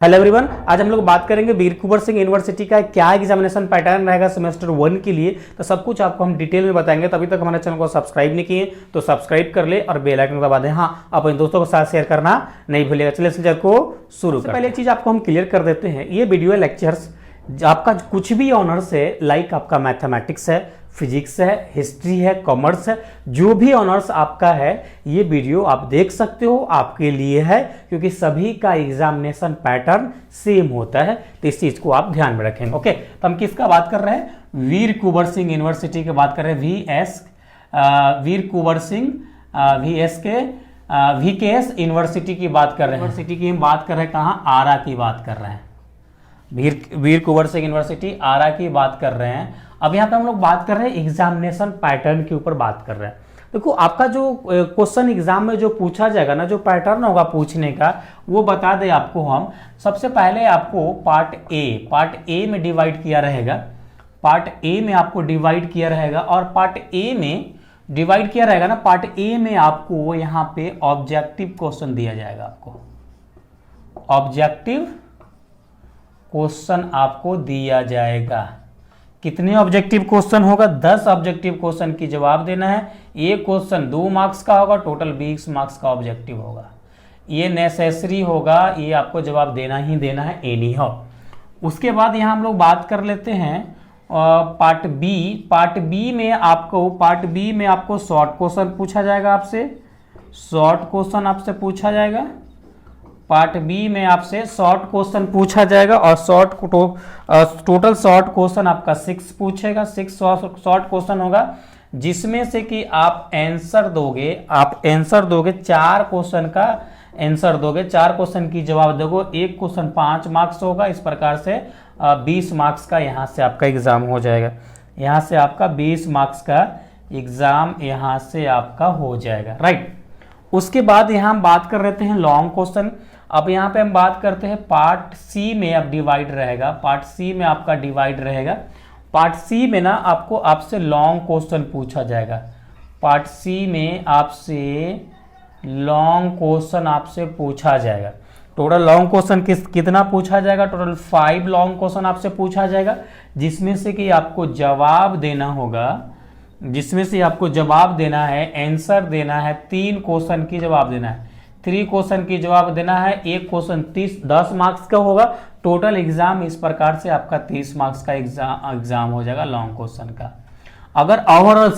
Hello everyone, आज हम लोग बात करेंगे वीर कुंवर सिंह यूनिवर्सिटी का क्या एग्जामिनेशन पैटर्न रहेगा सेमेस्टर 1 के लिए। तो सब कुछ आपको हम डिटेल में बताएंगे। तभी तक हमारे चैनल को सब्सक्राइब नहीं किए तो सब्सक्राइब कर ले और बेल आइकन दबा दें। हाँ, अपने दोस्तों के साथ शेयर करना नहीं भूलिएगा। चलिए इस लेक्चर को शुरू करते हैं। पहले एक चीज आपको हम क्लियर कर देते हैं, ये वीडियो लेक्चर्स आपका कुछ भी ऑनर्स है, लाइक आपका मैथमेटिक्स है, फिजिक्स है, हिस्ट्री है, कॉमर्स है, जो भी ऑनर्स आपका है, ये वीडियो आप देख सकते हो, आपके लिए है, क्योंकि सभी का एग्जामिनेशन पैटर्न सेम होता है। तो इस चीज को आप ध्यान में रखेंगे। ओके, तो हम किसका बात कर रहे हैं? वीर कुंवर सिंह यूनिवर्सिटी की बात कर रहे हैं। वीर कुंवर सिंह VKS यूनिवर्सिटी की बात कर रहे हैं। यूनिवर्सिटी की हम बात कर रहे हैं कहाँ? आरा की बात कर रहे हैं। वीर कुंवर सिंह यूनिवर्सिटी आरा की बात कर रहे हैं। अब यहाँ पे हम लोग बात कर रहे हैं एग्जामिनेशन पैटर्न के ऊपर बात कर रहे हैं। देखो, आपका जो क्वेश्चन एग्जाम में जो पूछा जाएगा ना, जो पैटर्न होगा पूछने का, वो बता दे आपको हम। सबसे पहले आपको पार्ट ए में डिवाइड किया रहेगा। पार्ट ए में आपको डिवाइड किया रहेगा और पार्ट ए में डिवाइड किया रहेगा ना, पार्ट ए में आपको यहाँ पे ऑब्जेक्टिव क्वेश्चन दिया जाएगा। आपको ऑब्जेक्टिव क्वेश्चन आपको दिया जाएगा। कितने ऑब्जेक्टिव क्वेश्चन होगा? 10 ऑब्जेक्टिव क्वेश्चन की जवाब देना है। ये क्वेश्चन 2 मार्क्स का होगा, टोटल 20 मार्क्स का ऑब्जेक्टिव होगा। ये नेसेसरी होगा, ये आपको जवाब देना ही देना है एनी हाउ। उसके बाद यहाँ हम लोग बात कर लेते हैं पार्ट बी में आपको शॉर्ट क्वेश्चन पूछा जाएगा। आपसे शॉर्ट क्वेश्चन आपसे पूछा जाएगा। पार्ट बी में आपसे शॉर्ट क्वेश्चन पूछा जाएगा और टोटल शॉर्ट क्वेश्चन आपका 6 पूछेगा। 6 शॉर्ट क्वेश्चन होगा, जिसमें से कि आप आंसर दोगे 4 क्वेश्चन का आंसर दोगे, 4 क्वेश्चन की जवाब दोगे। एक क्वेश्चन 5 मार्क्स होगा। इस प्रकार से 20 मार्क्स का यहाँ से आपका एग्जाम हो जाएगा। यहाँ से आपका 20 मार्क्स का एग्जाम यहाँ से आपका हो जाएगा, राइट। उसके बाद यहाँ हम बात कर लेते हैं लॉन्ग क्वेश्चन। अब यहाँ पे हम बात करते हैं पार्ट सी में अब डिवाइड रहेगा। पार्ट सी में आपका डिवाइड रहेगा। पार्ट सी में ना आपसे लॉन्ग क्वेश्चन पूछा जाएगा। पार्ट सी में आपसे लॉन्ग क्वेश्चन आपसे पूछा जाएगा। टोटल लॉन्ग क्वेश्चन कितना पूछा जाएगा? टोटल 5 लॉन्ग क्वेश्चन आपसे पूछा जाएगा, जिसमें से कि आपको जवाब देना होगा, जिसमें से आपको जवाब देना है, आंसर देना है। 3 क्वेश्चन की जवाब देना है, 3 क्वेश्चन की जवाब देना है। एक क्वेश्चन 10 मार्क्स का होगा। टोटल एग्जाम इस प्रकार से आपका 30 मार्क्स का एग्जाम हो जाएगा लॉन्ग क्वेश्चन का। अगर ओवरऑल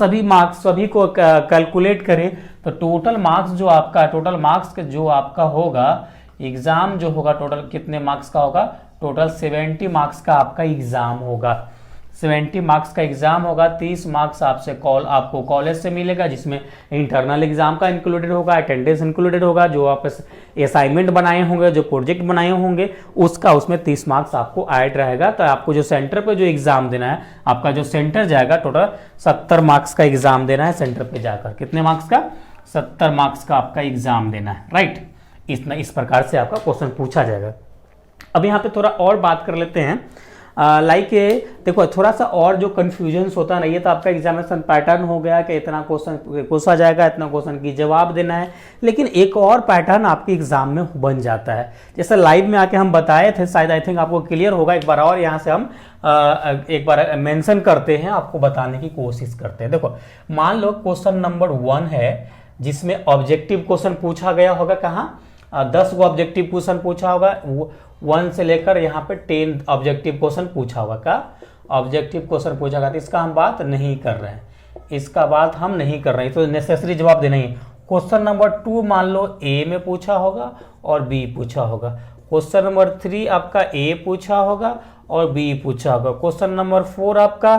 सभी को कैलकुलेट करें तो टोटल मार्क्स जो आपका होगा, एग्जाम जो होगा, टोटल कितने मार्क्स का होगा? टोटल 70 मार्क्स का आपका एग्जाम होगा। 70 मार्क्स का एग्जाम होगा। 30 मार्क्स आपको कॉलेज से मिलेगा, जिसमें इंटरनल एग्जाम का इंक्लूडेड होगा, अटेंडेंस इंक्लूडेड होगा, जो आप असाइनमेंट बनाए होंगे, जो प्रोजेक्ट बनाए होंगे, उसमें 30 मार्क्स आपको ऐड रहेगा। तो आपको जो सेंटर पे जो एग्जाम देना है, आपका जो सेंटर जाएगा, टोटल 70 मार्क्स का एग्जाम देना है सेंटर पे जाकर। कितने मार्क्स का? 70 मार्क्स का आपका एग्जाम देना है, राइट। इस प्रकार से आपका क्वेश्चन पूछा जाएगा। अब यहाँ पे थोड़ा और बात कर लेते हैं। देखो, थोड़ा सा और जो कंफ्यूजन होता है ना, ये तो आपका एग्जामिनेशन पैटर्न हो गया कि इतना क्वेश्चन पूछा जाएगा, इतना क्वेश्चन की जवाब देना है। लेकिन एक और पैटर्न आपके एग्जाम में बन जाता है, जैसे लाइव में आके हम बताए थे, शायद आई थिंक आपको क्लियर होगा। एक बार और यहाँ से हम एक बार मेंशन करते हैं, आपको बताने की कोशिश करते हैं। देखो, मान लो क्वेश्चन नंबर 1 है, जिसमें ऑब्जेक्टिव क्वेश्चन पूछा गया होगा। कहाँ? 10 को ऑब्जेक्टिव क्वेश्चन पूछा होगा। 1 से लेकर यहाँ पे 10 ऑब्जेक्टिव क्वेश्चन पूछा होगा। का ऑब्जेक्टिव क्वेश्चन पूछा गया, तो इसका हम बात नहीं कर रहे हैं, इसका बात हम नहीं कर रहे हैं, तो नेसेसरी जवाब देना ही। क्वेश्चन नंबर 2 मान लो ए में पूछा होगा और बी पूछा होगा। क्वेश्चन नंबर 3 आपका ए पूछा होगा और बी पूछा होगा। क्वेश्चन नंबर 4 आपका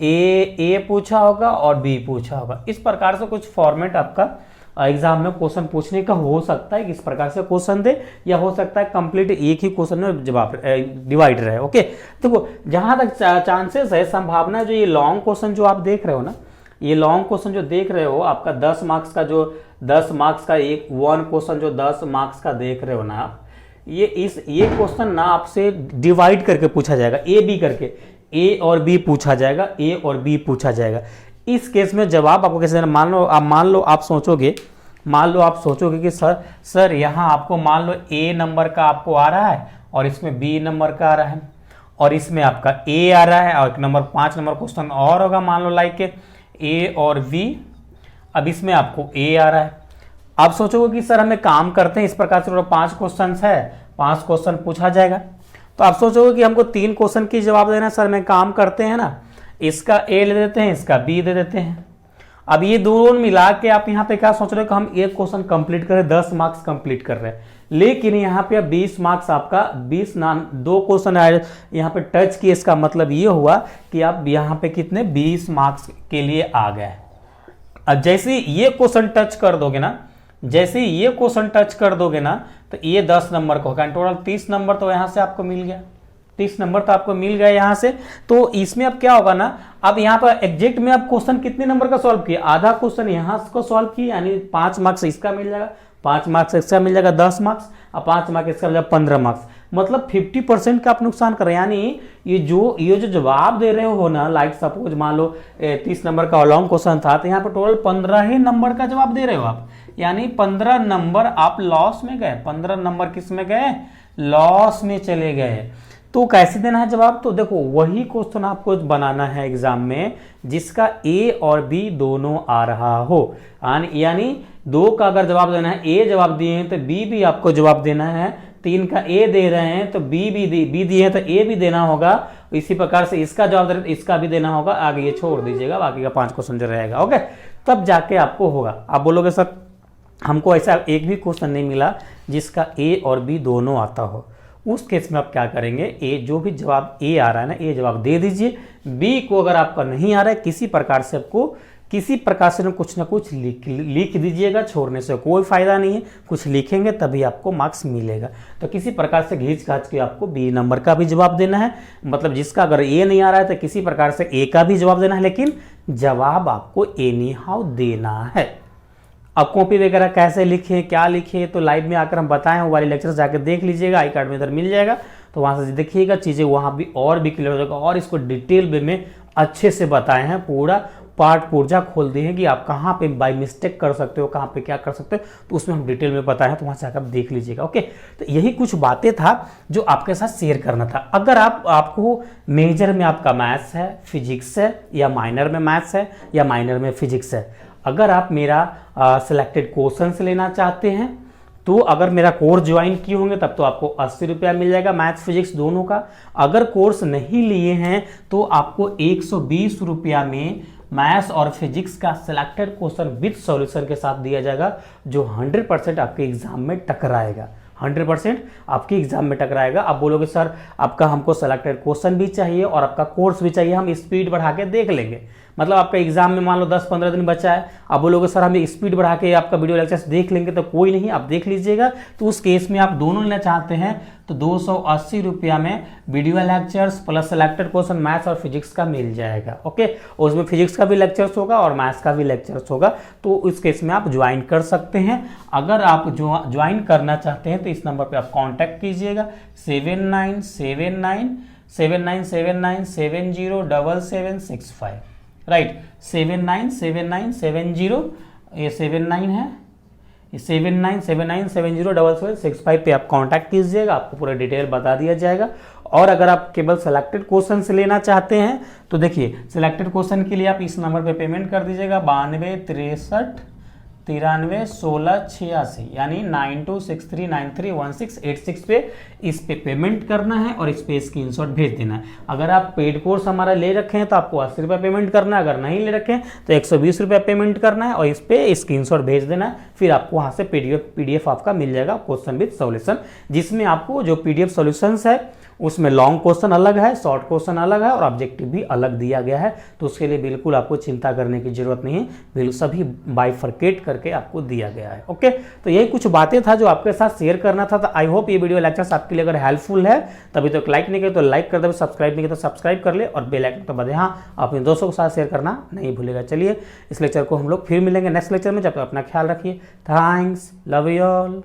ए पूछा होगा और बी पूछा होगा। इस प्रकार से कुछ फॉर्मेट आपका एग्जाम में क्वेश्चन पूछने का हो सकता है, किस प्रकार से क्वेश्चन दे, या हो सकता है कंप्लीट एक ही क्वेश्चन में जवाब डिवाइड रहे। ओके, देखो, जहां तक चांसेस है, संभावना, जो ये लॉन्ग क्वेश्चन जो आप देख रहे हो ना, ये लॉन्ग क्वेश्चन जो देख रहे हो, आपका 10 मार्क्स का एक 1 क्वेश्चन जो 10 मार्क्स का देख रहे हो ना आप, ये क्वेश्चन ना आपसे डिवाइड करके पूछा जाएगा, ए बी करके, ए और बी पूछा जाएगा, ए और बी पूछा जाएगा। इस केस में जवाब आपको कैसे देना? मान लो आप सोचोगे कि सर यहाँ आपको मान लो ए नंबर का आपको आ रहा है और इसमें बी नंबर का आ रहा है, और इसमें आपका ए आ रहा है, और एक नंबर 5 नंबर क्वेश्चन और होगा, मान लो लाइक ए और बी। अब इसमें आपको ए आ रहा है। आप सोचोगे कि सर हमें काम करते हैं इस प्रकार से, 5 क्वेश्चन है, 5 क्वेश्चन पूछा जाएगा, तो आप सोचोगे कि हमको 3 क्वेश्चन की जवाब देना है। सर मैं काम करते हैं ना, इसका ए ले देते हैं, इसका बी दे देते हैं। अब ये दोनों मिला के आप यहाँ पे क्या सोच रहे हो कि हम एक क्वेश्चन कंप्लीट कर रहे हैं, 10 मार्क्स कंप्लीट कर रहे हैं, लेकिन यहाँ पे 20 मार्क्स आपका 2 क्वेश्चन यहाँ पे टच किए। इसका मतलब ये हुआ कि आप यहाँ पे कितने 20 मार्क्स के लिए आ गए। अब जैसे ये क्वेश्चन टच कर दोगे ना, जैसे ये क्वेश्चन टच कर दोगे ना, तो ये 10 नंबर का होगा, टोटल 30 नंबर तो यहाँ से आपको मिल गया, 30 नंबर तो आपको मिल गया यहाँ से। तो इसमें अब क्या होगा ना, अब यहाँ पर एग्जैक्ट में आप क्वेश्चन कितने नंबर का सॉल्व किया, आधा क्वेश्चन यहाँ को सॉल्व किया, यानी 5 मार्क्स इसका मिल जाएगा, 5 मार्क्स इसका मिल जाएगा 10 मार्क्स, और 5 मार्क्स इसका मिल जाएगा 15 मार्क्स। मतलब 50% का आप नुकसान कर रहे हैं। यानी ये जो जवाब दे रहे हो ना, लाइक सपोज मान लो 30 नंबर का लॉन्ग क्वेश्चन था, तो यहाँ पर टोटल 15 ही नंबर का जवाब दे रहे हो आप, यानी 15 नंबर आप लॉस में गए, 15 नंबर किस में गए, लॉस में चले गए। तो कैसे देना है जवाब, तो देखो वही क्वेश्चन आपको बनाना है एग्जाम में जिसका ए और बी दोनों आ रहा हो, यानी 2 का अगर जवाब देना है, ए जवाब दिए हैं तो बी भी आपको जवाब देना है, 3 का ए दे रहे हैं तो बी दिए हैं तो ए भी देना होगा, इसी प्रकार से इसका जवाब दे रहे हैं तो इसका भी देना होगा, आगे ये छोड़ दीजिएगा, बाकी का 5 क्वेश्चन जो रहेगा। ओके, तब जाके आपको होगा। आप बोलोगे सर हमको ऐसा एक भी क्वेश्चन नहीं मिला जिसका ए और बी दोनों आता हो, उस केस में आप क्या करेंगे, ए जो भी जवाब ए आ रहा है ना, ए जवाब दे दीजिए, बी को अगर आपका नहीं आ रहा है किसी प्रकार से आपको किसी प्रकार से कुछ ना कुछ लिख दीजिएगा, छोड़ने से कोई फायदा नहीं है, कुछ लिखेंगे तभी आपको मार्क्स मिलेगा। तो किसी प्रकार से घींच घाच के आपको बी नंबर का भी जवाब देना है, मतलब जिसका अगर ए नहीं आ रहा है तो किसी प्रकार से ए का भी जवाब देना है, लेकिन जवाब आपको एनी हाउ देना है। अब कॉपी वगैरह कैसे लिखें, क्या लिखें, तो लाइव में आकर हम बताएं, वो वाले लेक्चर जाकर देख लीजिएगा, आई कार्ड में इधर मिल जाएगा, तो वहाँ से देखिएगा, चीज़ें वहाँ भी और भी क्लियर हो जाएगा। और इसको डिटेल वे में अच्छे से बताए हैं, पूरा पार्ट पुर्जा खोल दिए हैं कि आप कहाँ पे बाय मिस्टेक कर सकते हो, कहाँ पे क्या कर सकते हो, तो उसमें हम डिटेल में बताए हैं, तो वहाँ से आकर देख लीजिएगा। ओके, तो यही कुछ बातें था जो आपके साथ शेयर करना था। अगर आपको मेजर में आपका मैथ्स है, फिजिक्स है, या माइनर में मैथ्स है, या माइनर में फिजिक्स है, अगर आप मेरा सिलेक्टेड क्वेश्चन से लेना चाहते हैं, तो अगर मेरा कोर्स ज्वाइन किए होंगे तब तो आपको 80 रुपया मिल जाएगा मैथ्स फिजिक्स दोनों का। अगर कोर्स नहीं लिए हैं तो आपको 120 रुपया में मैथ्स और फिजिक्स का सिलेक्टेड क्वेश्चन विद सॉल्यूशन के साथ दिया जाएगा, जो 100% आपके एग्जाम में टकराएगा, 100% आपके एग्जाम में टकराएगा। आप बोलोगे सर आपका हमको सिलेक्टेड क्वेश्चन भी चाहिए और आपका कोर्स भी चाहिए, हम स्पीड बढ़ा के देख लेंगे, मतलब आपका एग्जाम में मान लो 10-15 दिन बचा है, आप बोलोगे सर हम स्पीड बढ़ा के आपका वीडियो लेक्चर्स देख लेंगे, तो कोई नहीं, आप देख लीजिएगा। तो उस केस में आप दोनों लेना चाहते हैं तो 280 रुपया में video lectures plus selected question maths और फिजिक्स का मिल जाएगा। ओके, उसमें फिजिक्स का भी लेक्चर्स होगा और मैथ्स का भी लेक्चर्स होगा, तो उस केस में आप ज्वाइन कर सकते हैं। अगर आप ज्वाइन करना चाहते हैं तो इस नंबर पर आप कॉन्टैक्ट कीजिएगा 7979707765, राइट, 797970, ये 79 है, ये 7979707765 पे आप कांटेक्ट कीजिएगा, आपको पूरा डिटेल बता दिया जाएगा। और अगर आप केवल सिलेक्टेड क्वेश्चन से लेना चाहते हैं तो देखिए सिलेक्टेड क्वेश्चन के लिए आप इस नंबर पे पेमेंट कर दीजिएगा 9263931686, यानी 9263931686 पे इस पे पेमेंट करना है और इस पे स्क्रीनशॉट भेज देना है। अगर आप पेड कोर्स हमारा ले रखे हैं तो आपको 80 रुपये पेमेंट करना है, अगर नहीं ले रखे हैं तो 120 रुपये पेमेंट करना है और इस पे स्क्रीनशॉट भेज देना है। फिर आपको वहाँ से पीडीएफ आपका मिल जाएगा क्वेश्चन विद सॉल्यूशन, जिसमें आपको जो पीडीएफ सॉल्यूशंस है उसमें लॉन्ग क्वेश्चन अलग है, शॉर्ट क्वेश्चन अलग है और ऑब्जेक्टिव भी अलग दिया गया है, तो उसके लिए बिल्कुल आपको चिंता करने की जरूरत नहीं है, बिल्कुल सभी बाइफरकेट करके आपको दिया गया है। ओके, तो यही कुछ बातें था जो आपके साथ शेयर करना था। तो आई होप ये वीडियो लेक्चर्स आपके लिए अगर हेल्पफुल है, तभी तो लाइक नहीं किया तो लाइक कर दे, सब्सक्राइब नहीं किया तो सब्सक्राइब कर ले और बेल आइकन तो बजे हाँ अपने दोस्तों के साथ शेयर करना नहीं भूलेगा। चलिए इस लेक्चर को हम लोग फिर मिलेंगे नेक्स्ट लेक्चर में, जब तक अपना ख्याल रखिए। Thanks, love you all.